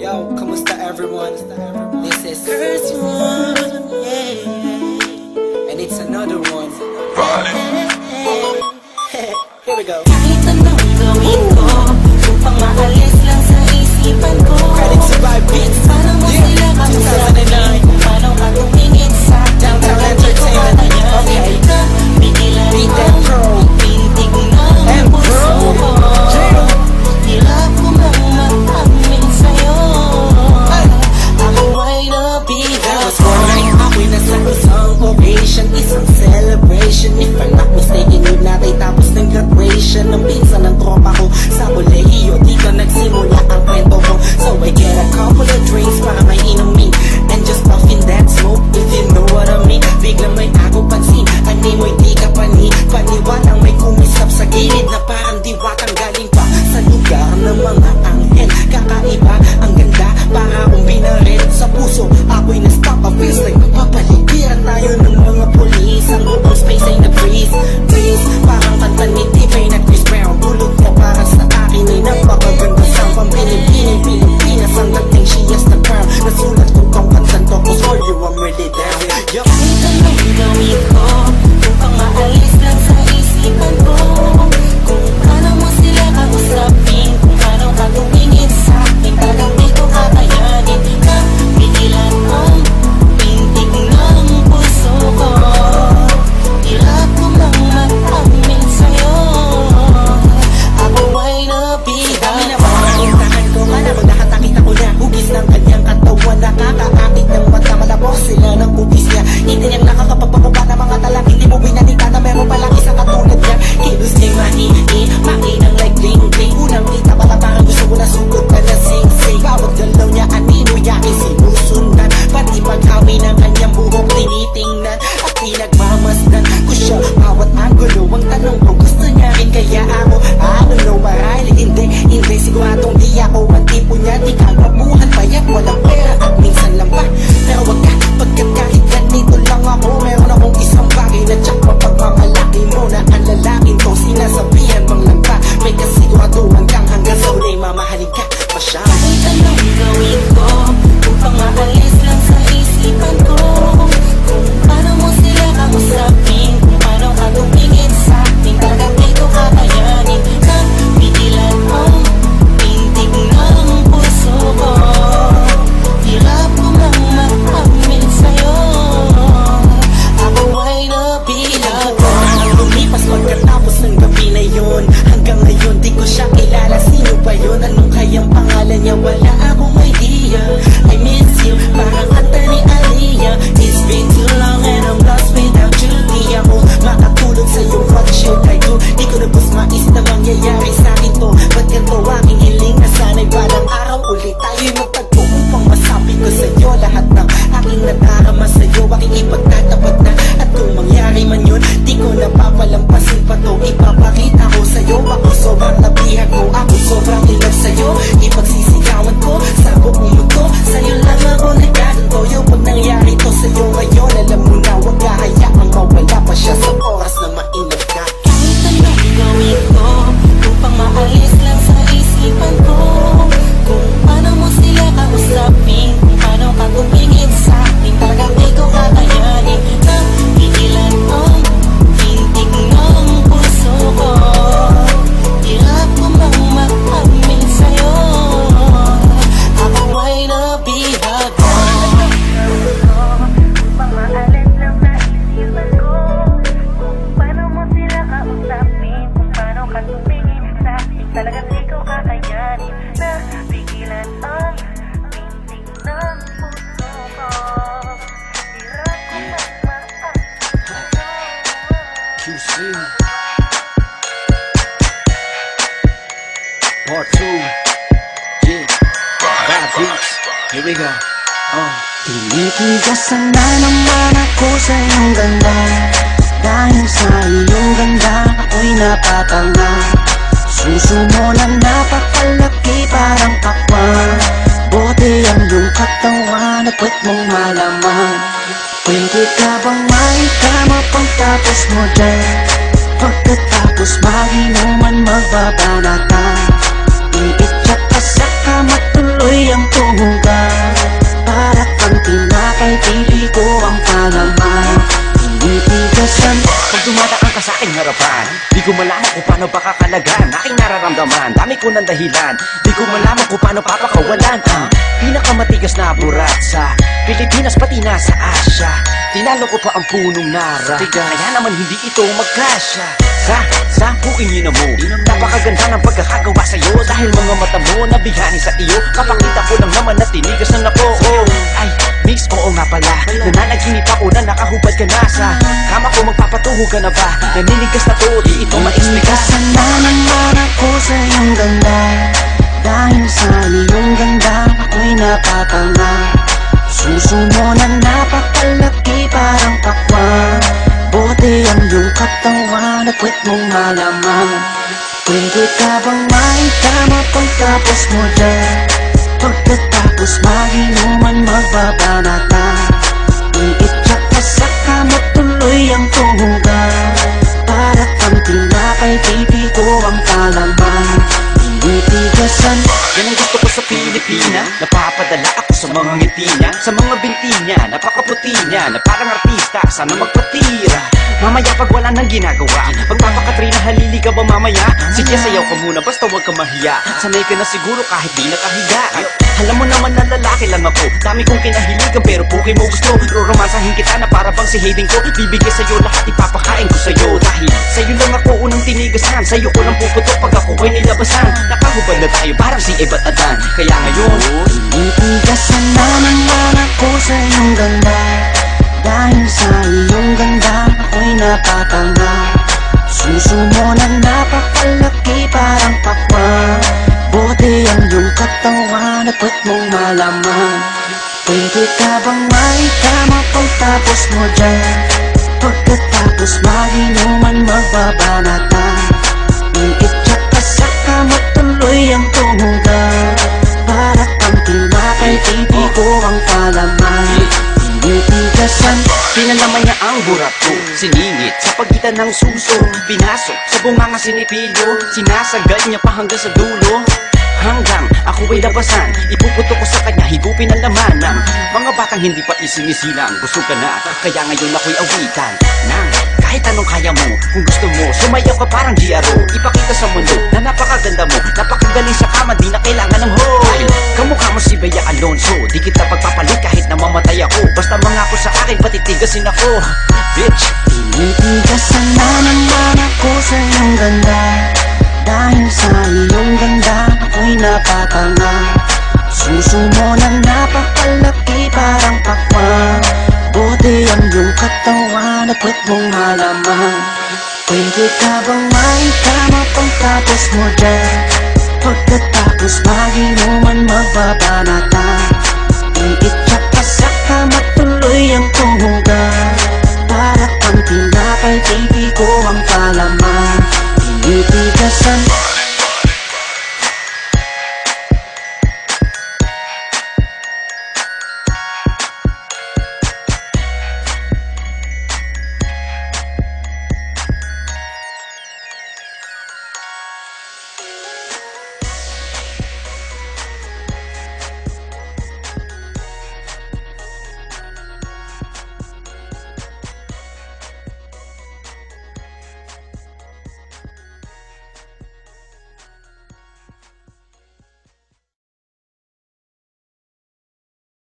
Yo, kamusta everyone? This is first one, yeah. And it's another one. Here we go. Kahit anong gawin ko, upang maalis lang sa isipan ko. Credit Survive Beats. Paano mo sila kamusahin? Paano ka tumingin sa Downtown Entertainment. Okay. Bigilan Beat that pro. pintig ng puso ko. Hirap ko mang mag-amin sa'yo. Ako ay nabigat. Was born, ako'y nasa isang ovation, isang celebration. If I'm not mistaken, yun natin tapos ng graduation ng pinsan ng tropa ko sa kolehiyo. Dito nagsimula ang kwento ko. So I get a couple of drinks para may inumin and just puffin that smoke, if you know what I mean. Biglang may ako pansin, ani mo'y di ka paniwalang may kumisap sa gilid na parang diwatang galing pa sa lugar ng mga anghel. Kakaiba, ang ganda, para akong binarin sa puso. Ako'y na-stop, a feels like papaligiran tayo ng mga pulis. Ang buong space ay nag-freeze, please. Parang kanta ni T-Pain at Chris Brown. Tulog mo para sa akin ay napakaganda sa pambilipining Pilipinas. Ang dating she has the crown. Nasulat ko tong kantan to, cause for you I'm really down. Yup. Kahit anong gawin ko, upang maalis lang sa isipan ko. Kung paano mo sila kausapin, kung paano ka tumingin sa akin, talagang di ko kakayanin na pigilan ang pintig ng puso ko. Hirap ko mang mag-amin sa'yo. Ako ay nabigat. Dami na ba ang intahan ko? Kala mo nakatakit ako na hugis ng kanyang katawan. Nakakaakit ng mata, malabos sila ng hugis niya. Hindi niyang nakakapagpakuba ng mga talak. Hindi mo binalita na meron palang isang katulad niya. Kilos niyang makinang like bling-bling. Unang kita pala parang gusto ko na sugot ka na sing-sing. Bawat galaw niya, anino yakin sinusundan. Pati pag-awi ng kanyang buhok tinitingnan at pinagmamasdan ko siya. Bawat angulo, ang tanong ko, gusto niya rin kaya ako? I don't know, marahil hindi siguradong di ako ang tipo niya. Di kagabuhan pa yan, walang pera at minsan lang pa. Pero wag ka, pagkat kahit ganito lang ako, meron akong isang bagay na tsak mapagmamalaki mo na ang lalaking to. Sinasabihan bang lang pa, may kasiguraduhan kang hanggang sa uli mamahalin ka pa siya. Kahit anong gawin ko, upang maalis lang sa isipan ko. Kung paano mo sila kausapin, kung paano ka tumingin sa akin, talagang di ko kakayanin na pigilan ang pintig ng puso ko. Hirap ko mang mag-amin sa'yo. Ako ay nabigat. Ang lumipas pagkatapos ng gabi na yun, hanggang ngayon di ko siya kilala. Sino ba yun? Anong kayang pangalan niya? Wala akong idea. I miss you, parang kanta ni Aliyah. It's been too long and I'm lost without you. Di ako makatulog sa'yo, what should I do? Di ko na bus mais na mangyayari sa'kin to. Ba't ganito aking hiling na sana'y balang araw ulit tayo'y magtagpo upang masabi ko sa'yo lahat ng aking nadarama sa'yo. Aking ipagtatapat na at kung mangyari man yun, di ko napapalampasin pa to. Ipapakita ko sa'yo, ako sobrang nabihag mo, ako sobrang ilag sa'yo. Ipagsisigawan ko sa buong mundo, sa'yo lang ako nagkaganto. Yung pag nangyari to sa'yo ngayon, alam mo na wag hayaang mawala pa siya sa oras na mainag ka. Kahit anong gawin ko, upang maalis lang sa isipan ko. Kung paano mo sila kausapin, kung paano ka tumingin sa akin, talagang di ko kakayanin na pigilan ang pintig ng puso ko. Hirap ko mang mag-amin sa'yo. Ako ay nabihat. Upang maalis lang sa isipan ko. Kung paano mo sila kausapin, kung paano ka tumingin sa akin, talagang di ko kakayanin na pigilan ang pintig ng puso ko. Hirap ko mag-maalis sa'yo. QC Part 2. Yeah, Bad Beats. Here we go. Tinitigasan na naman ako sa iyong ganda. Dahil sa iyong ganda, ako'y napatanga. Suso mo na napakalaki parang pakwan. Bote ang iyong katawan at puwet mong malaman. Pwede ka bang maikama pagtapos mo dyan? Pagkatapos maginuman magbabanatan. Iitsak ka sa kama tuloy ang tuhod harapan. Di ko malaman kung paano ba kakalagan aking nararamdaman, dami ko ng dahilan. Di ko malaman kung paano papakawalan ang pinakamatigas na burat sa Pilipinas pati na sa Asya. Tinalo ko pa ang punong nara, kaya naman hindi ito magkasya. Sa buking ina mo, napakaganda ng pagkakagawa sa'yo, dahil mga mata mo nabihani sa iyo. Kapakita ko lang naman na tinigas na ako. Ay, mix, oo nga pala, nananaginip ako na nakahubad ka na sa kama ko. Magpapatuho ka na ba? Naninigas na to, di ito ma-explica. Kasalanan ako sa iyong ganda, dahil sa iyong ganda ako'y napatanga. Suso mo na napakalaki parang pakwan, bote ang iyong katawan at puwet mong malaman. Pwede ka bang maitama pagtapos mo dyan? Pagkatapos mag-inuman magbabanatan, iitsak ka sa kama tuloy ang tumugan. Para kang tinapay, pipi ko ang kalaman, tinitigasan. Yan ang gusto ko sa Pilipina, napapadala ako sa mga ngiti niya, sa mga binti niya, napakaputi niya, na parang artista, sana magpatira. Mamaya pag wala nang ginagawa, magpapakatrina, halili ka ba mamaya? Sige, sayaw ka muna, basta huwag ka mahiya. Sanay ka na siguro kahit di nakahiga. Alam mo naman na lalaki lang ako, dami kong kinahiligan pero puki mo gusto. Roromansahin kita na para bang si Hayden ko, bibigay sa'yo lahat, ipapakain ko sa'yo. Dahil sa'yo lang ako unang tinigasan, sa'yo ko lang puputok pag ako ay nilabasan. Nakahubad na tayo parang si Eva at Adan, kaya ngayon tinitigasan na naman ako sa iyong ganda, dahil sa iyong ganda ako'y napatanga. Suso mo na napakalaki parang pakwan, bote ang iyong katawan at puwet mong malaman. Pwede ka bang maitama pagtapos mo dyan? Pagkatapos mag-inuman magbabanatan, iitsak ka sa kama tuloy ang tumugan. Para kang tinapay, pipi ko ang kalaman, tinitigasan. pinalaman niya ang burat ko, siningit sa pagitan ng suso, pinasok sa bunganga sinipilyo, sinasagad niya pa hanggang sa dulo. Hanggang ako ay labasan, ipuputo ko sa kanya, higupin ang laman ng mga batang hindi pa isinisilang. Gusto ka na, kaya ngayon ako'y awitan ng kahit anong kaya mo. Kung gusto mo, sumayaw ka parang GRO, ipakita sa mundo na napakaganda mo, napakagaling sa kama, di na kailangan ng hoe. Dahil kamukha mo si Bea Alonso, di kita pagpapalit kahit na mamatay ako. Basta mangako sa akin, patitigasin ako, bitch. Tinitigasan na naman ako sa iyong ganda, dahil sa iyong ganda ako'y napatanga. Suso mo na napakalaki parang pakwan, bote ang iyong katawan at puwet mong malaman. Pwede ka bang maitama pagtapos mo dyan? Pagkatapos mag-inuman magbabanatan,